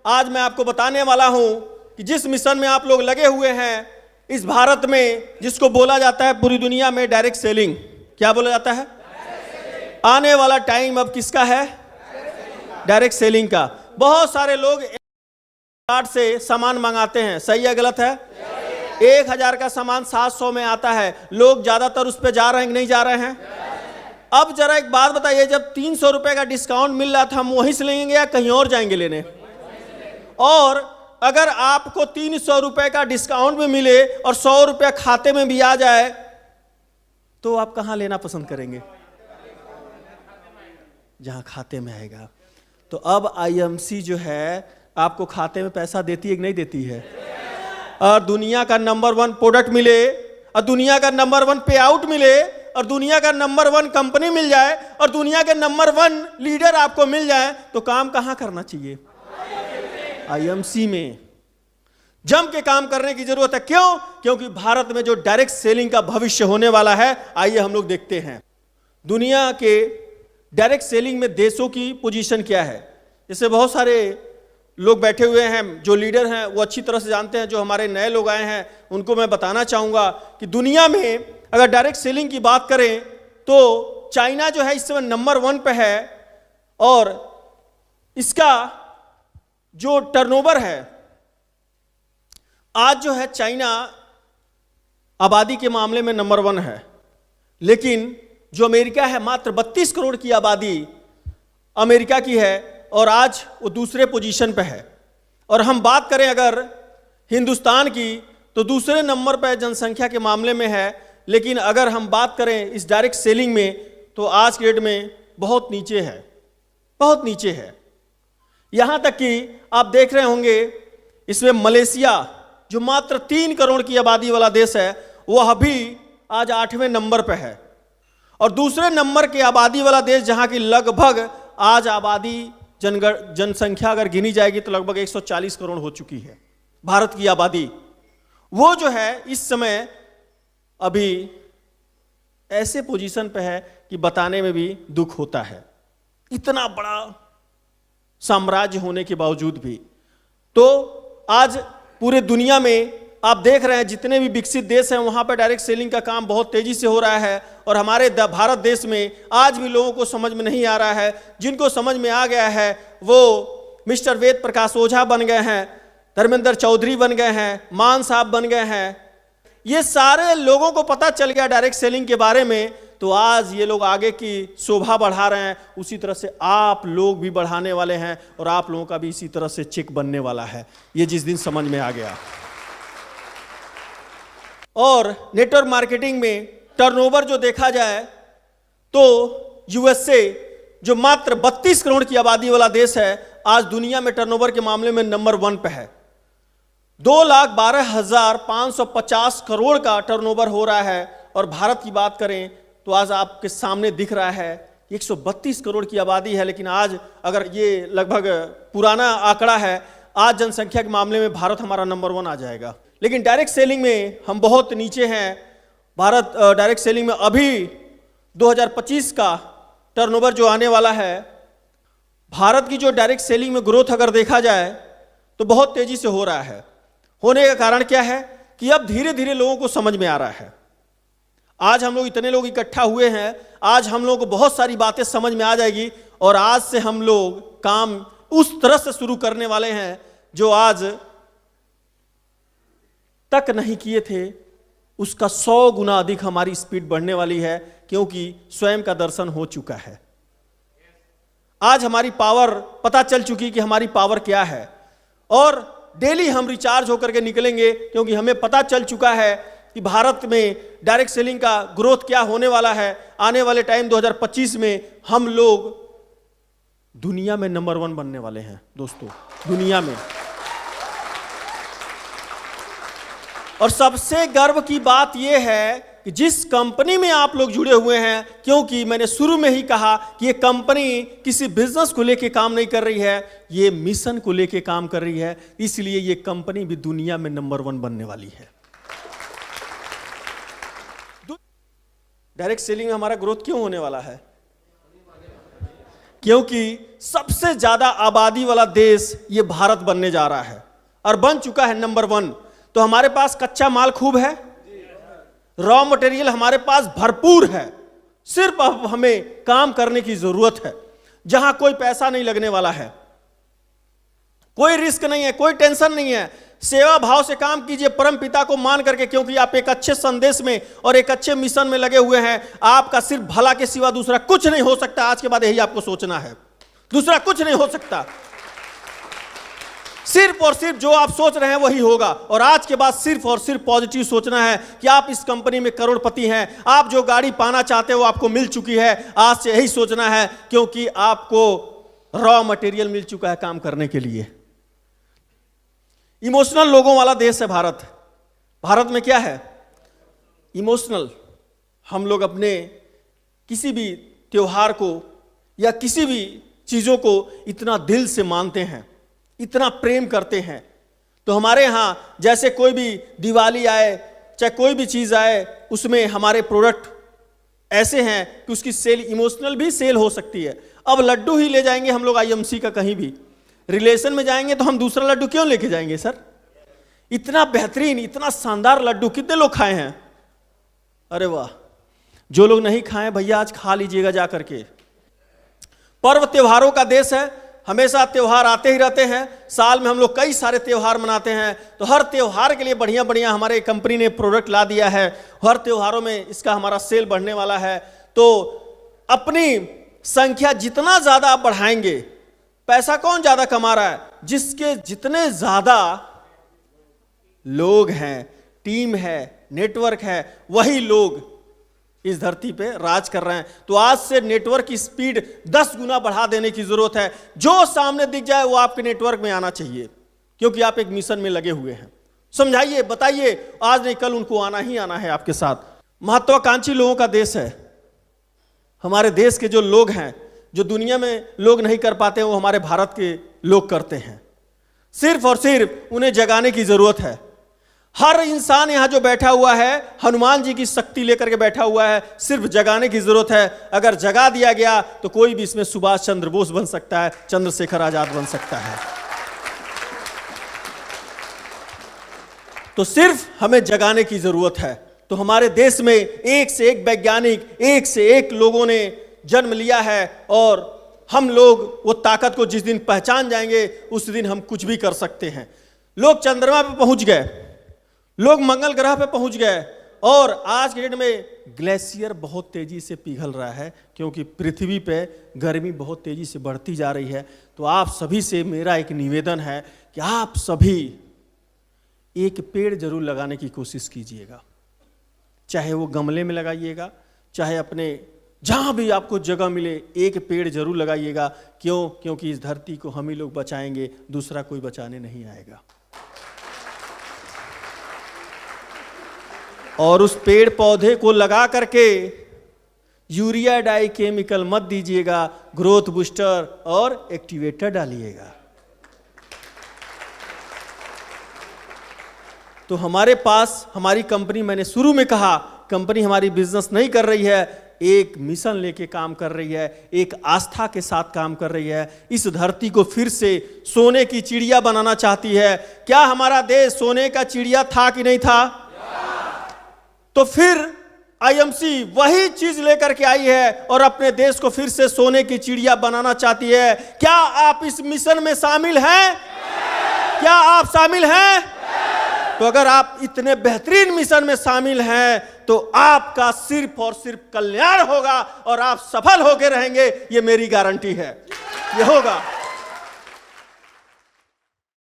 आज मैं आपको बताने वाला हूं कि जिस मिशन में आप लोग लगे हुए हैं इस भारत में, जिसको बोला जाता है पूरी दुनिया में डायरेक्ट सेलिंग, क्या बोला जाता है? आने वाला टाइम अब किसका है? डायरेक्ट सेलिंग का। बहुत सारे लोग कार्ड से सामान मंगाते हैं, सही है गलत है? 1000 का सामान 700 में आता है। लोग ज्यादातर उस पर जा रहे हैं कि नहीं जा रहे हैं? अब जरा एक बात बताइए, जब 300 रुपए का डिस्काउंट मिल रहा था, हम वहीं से लेंगे या कहीं और जाएंगे लेने? और अगर आपको 300 रुपए का डिस्काउंट में मिले और 100 रुपया खाते में भी आ जाए तो आप कहां लेना पसंद करेंगे? जहां खाते में आएगा। तो अब आईएमसी जो है आपको खाते में पैसा देती है कि नहीं देती है? और दुनिया का नंबर 1 प्रोडक्ट मिले और दुनिया का नंबर 1 पे आउट मिले और दुनिया का नंबर 1 कंपनी मिल जाए और दुनिया के नंबर 1 लीडर आपको मिल जाए तो काम कहां करना चाहिए? आईएमसी में जम के काम करने की जरूरत है। क्यों? क्योंकि भारत में जो डायरेक्ट सेलिंग का भविष्य होने वाला है, आइए हम लोग देखते हैं दुनिया के डायरेक्ट सेलिंग में देशों की पोजीशन क्या है। जैसे बहुत सारे लोग बैठे हुए हैं, जो लीडर हैं वो अच्छी तरह से जानते हैं। जो हमारे नए लोग आए हैं उनको मैं बताना चाहूँगा कि दुनिया में अगर डायरेक्ट सेलिंग की बात करें तो चाइना जो है इस समय नंबर 1 पे है और इसका जो टर्नओवर है आज जो है, चाइना आबादी के मामले में नंबर 1 है, लेकिन जो अमेरिका है मात्र 32 करोड़ की आबादी अमेरिका की है और आज वो दूसरे पोजीशन पे है। और हम बात करें अगर हिंदुस्तान की तो दूसरे नंबर पर जनसंख्या के मामले में है, लेकिन अगर हम बात करें इस डायरेक्ट सेलिंग में तो आज के डेट में बहुत नीचे है, बहुत नीचे है। यहां तक कि आप देख रहे होंगे इसमें मलेशिया जो मात्र 3 करोड़ की आबादी वाला देश है वो अभी आज 8वें नंबर पे है और दूसरे नंबर के आबादी वाला देश जहां की लगभग आज आबादी जनसंख्या अगर गिनी जाएगी तो लगभग 140 करोड़ हो चुकी है भारत की आबादी, वो जो है इस समय अभी ऐसे पोजीशन पे है कि बताने में भी दुख होता है, इतना बड़ा साम्राज्य होने के बावजूद भी। तो आज पूरे दुनिया में आप देख रहे हैं जितने भी विकसित देश हैं वहां पर डायरेक्ट सेलिंग का काम बहुत तेजी से हो रहा है और हमारे भारत देश में आज भी लोगों को समझ में नहीं आ रहा है। जिनको समझ में आ गया है वो मिस्टर वेद प्रकाश ओझा बन गए हैं, धर्मेंद्र चौधरी बन गए हैं, मान साहब बन गए हैं। ये सारे लोगों को पता चल गया डायरेक्ट सेलिंग के बारे में, तो आज ये लोग आगे की शोभा बढ़ा रहे हैं। उसी तरह से आप लोग भी बढ़ाने वाले हैं और आप लोगों का भी इसी तरह से चिक बनने वाला है, ये जिस दिन समझ में आ गया। और नेटवर्क मार्केटिंग में टर्नओवर जो देखा जाए तो यूएसए जो मात्र 32 करोड़ की आबादी वाला देश है आज दुनिया में टर्नओवर के मामले में नंबर 1 पे है। 2,12,550 करोड़ का टर्नओवर हो रहा है और भारत की बात करें तो आज आपके सामने दिख रहा है 132 करोड़ की आबादी है, लेकिन आज अगर ये लगभग पुराना आंकड़ा है, आज जनसंख्या के मामले में भारत हमारा नंबर 1 आ जाएगा। लेकिन डायरेक्ट सेलिंग में हम बहुत नीचे हैं। भारत डायरेक्ट सेलिंग में अभी 2025 का टर्नओवर जो आने वाला है, भारत की जो डायरेक्ट सेलिंग में ग्रोथ अगर देखा जाए तो बहुत तेजी से हो रहा है। होने का कारण क्या है कि अब धीरे धीरे लोगों को समझ में आ रहा है। आज हम लोग इतने लोग इकट्ठा हुए हैं, आज हम लोगों को बहुत सारी बातें समझ में आ जाएगी और आज से हम लोग काम उस तरह से शुरू करने वाले हैं जो आज तक नहीं किए थे। उसका 100 गुना अधिक हमारी स्पीड बढ़ने वाली है, क्योंकि स्वयं का दर्शन हो चुका है। आज हमारी पावर पता चल चुकी कि हमारी पावर क्या है और डेली हम रिचार्ज होकर के निकलेंगे, क्योंकि हमें पता चल चुका है कि भारत में डायरेक्ट सेलिंग का ग्रोथ क्या होने वाला है। आने वाले टाइम 2025 में हम लोग दुनिया में नंबर 1 बनने वाले हैं दोस्तों, दुनिया में। और सबसे गर्व की बात यह है कि जिस कंपनी में आप लोग जुड़े हुए हैं, क्योंकि मैंने शुरू में ही कहा कि ये कंपनी किसी बिजनेस को लेके काम नहीं कर रही है, ये मिशन को लेके काम कर रही है, इसलिए ये कंपनी भी दुनिया में नंबर 1 बनने वाली है। डायरेक्ट सेलिंग में हमारा ग्रोथ क्यों होने वाला है? क्योंकि सबसे ज्यादा आबादी वाला देश ये भारत बनने जा रहा है और बन चुका है नंबर 1। तो हमारे पास कच्चा माल खूब है, रॉ मटेरियल हमारे पास भरपूर है, सिर्फ अब हमें काम करने की जरूरत है, जहां कोई पैसा नहीं लगने वाला है, कोई रिस्क नहीं है, कोई टेंशन नहीं है। सेवा भाव से काम कीजिए परम पिता को मान करके, क्योंकि आप एक अच्छे संदेश में और एक अच्छे मिशन में लगे हुए हैं। आपका सिर्फ भला के सिवा दूसरा कुछ नहीं हो सकता। आज के बाद यही आपको सोचना है, दूसरा कुछ नहीं हो सकता। सिर्फ और सिर्फ जो आप सोच रहे हैं वही होगा। और आज के बाद सिर्फ और सिर्फ पॉजिटिव सोचना है कि आप इस कंपनी में करोड़पति हैं, आप जो गाड़ी पाना चाहते हो आपको मिल चुकी है। आज से यही सोचना है, क्योंकि आपको रॉ मटेरियल मिल चुका है काम करने के लिए। इमोशनल लोगों वाला देश है भारत। भारत में क्या है? इमोशनल। हम लोग अपने किसी भी त्योहार को या किसी भी चीजों को इतना दिल से मानते हैं, इतना प्रेम करते हैं। तो हमारे यहाँ जैसे कोई भी दिवाली आए, चाहे कोई भी चीज आए, उसमें हमारे प्रोडक्ट ऐसे हैं कि उसकी सेल इमोशनल भी सेल हो सकती है। अब लड्डू ही ले जाएंगे हम लोग आईएमसी का, कहीं भी रिलेशन में जाएंगे तो हम दूसरा लड्डू क्यों लेके जाएंगे सर? इतना बेहतरीन, इतना शानदार लड्डू कितने लोग खाए हैं? अरे वाह! जो लोग नहीं खाए भैया आज खा लीजिएगा जा करके। पर्व त्योहारों का देश है, हमेशा त्योहार आते ही रहते हैं। साल में हम लोग कई सारे त्योहार मनाते हैं। तो हर त्योहार के लिए बढ़िया बढ़िया हमारे कंपनी ने प्रोडक्ट ला दिया है। हर त्योहारों में इसका हमारा सेल बढ़ने वाला है। तो अपनी संख्या जितना ज्यादा आप बढ़ाएंगे, पैसा कौन ज्यादा कमा रहा है? जिसके जितने ज्यादा लोग हैं, टीम है, नेटवर्क है, वही लोग इस धरती पे राज कर रहे हैं। तो आज से नेटवर्क की स्पीड 10 गुना बढ़ा देने की जरूरत है। जो सामने दिख जाए वो आपके नेटवर्क में आना चाहिए, क्योंकि आप एक मिशन में लगे हुए हैं। समझाइए, बताइए, आज नहीं कल उनको आना ही आना है आपके साथ। महत्वाकांक्षी लोगों का देश है। हमारे देश के जो लोग हैं, जो दुनिया में लोग नहीं कर पाते वो हमारे भारत के लोग करते हैं। सिर्फ और सिर्फ उन्हें जगाने की जरूरत है। हर इंसान यहां जो बैठा हुआ है हनुमान जी की शक्ति लेकर के बैठा हुआ है, सिर्फ जगाने की जरूरत है। अगर जगा दिया गया तो कोई भी इसमें सुभाष चंद्र बोस बन सकता है, चंद्रशेखर आजाद बन सकता है। तो सिर्फ हमें जगाने की जरूरत है। तो हमारे देश में एक से एक वैज्ञानिक, एक से एक लोगों ने जन्म लिया है, और हम लोग वो ताकत को जिस दिन पहचान जाएंगे उस दिन हम कुछ भी कर सकते हैं। लोग चंद्रमा पे पहुंच गए, लोग मंगल ग्रह पे पहुंच गए, और आज के डेट में ग्लेशियर बहुत तेजी से पिघल रहा है, क्योंकि पृथ्वी पे गर्मी बहुत तेजी से बढ़ती जा रही है। तो आप सभी से मेरा एक निवेदन है कि आप सभी एक पेड़ जरूर लगाने की कोशिश कीजिएगा। चाहे वो गमले में लगाइएगा, चाहे अपने जहां भी आपको जगह मिले एक पेड़ जरूर लगाइएगा। क्यों? क्योंकि इस धरती को हम ही लोग बचाएंगे, दूसरा कोई बचाने नहीं आएगा। और उस पेड़ पौधे को लगा करके यूरिया डाई केमिकल मत दीजिएगा, ग्रोथ बूस्टर और एक्टिवेटर डालिएगा। तो हमारे पास हमारी कंपनी, मैंने शुरू में कहा कंपनी हमारी बिजनेस नहीं कर रही है, एक मिशन लेके काम कर रही है, एक आस्था के साथ काम कर रही है। इस धरती को फिर से सोने की चिड़िया बनाना चाहती है। क्या हमारा देश सोने का चिड़िया था कि नहीं था? तो फिर आईएमसी वही चीज लेकर के आई है और अपने देश को फिर से सोने की चिड़िया बनाना चाहती है। क्या आप इस मिशन में शामिल हैं? क्या आप शामिल हैं? तो अगर आप इतने बेहतरीन मिशन में शामिल हैं तो आपका सिर्फ और सिर्फ कल्याण होगा और आप सफल होकर रहेंगे, ये मेरी गारंटी है, ये होगा।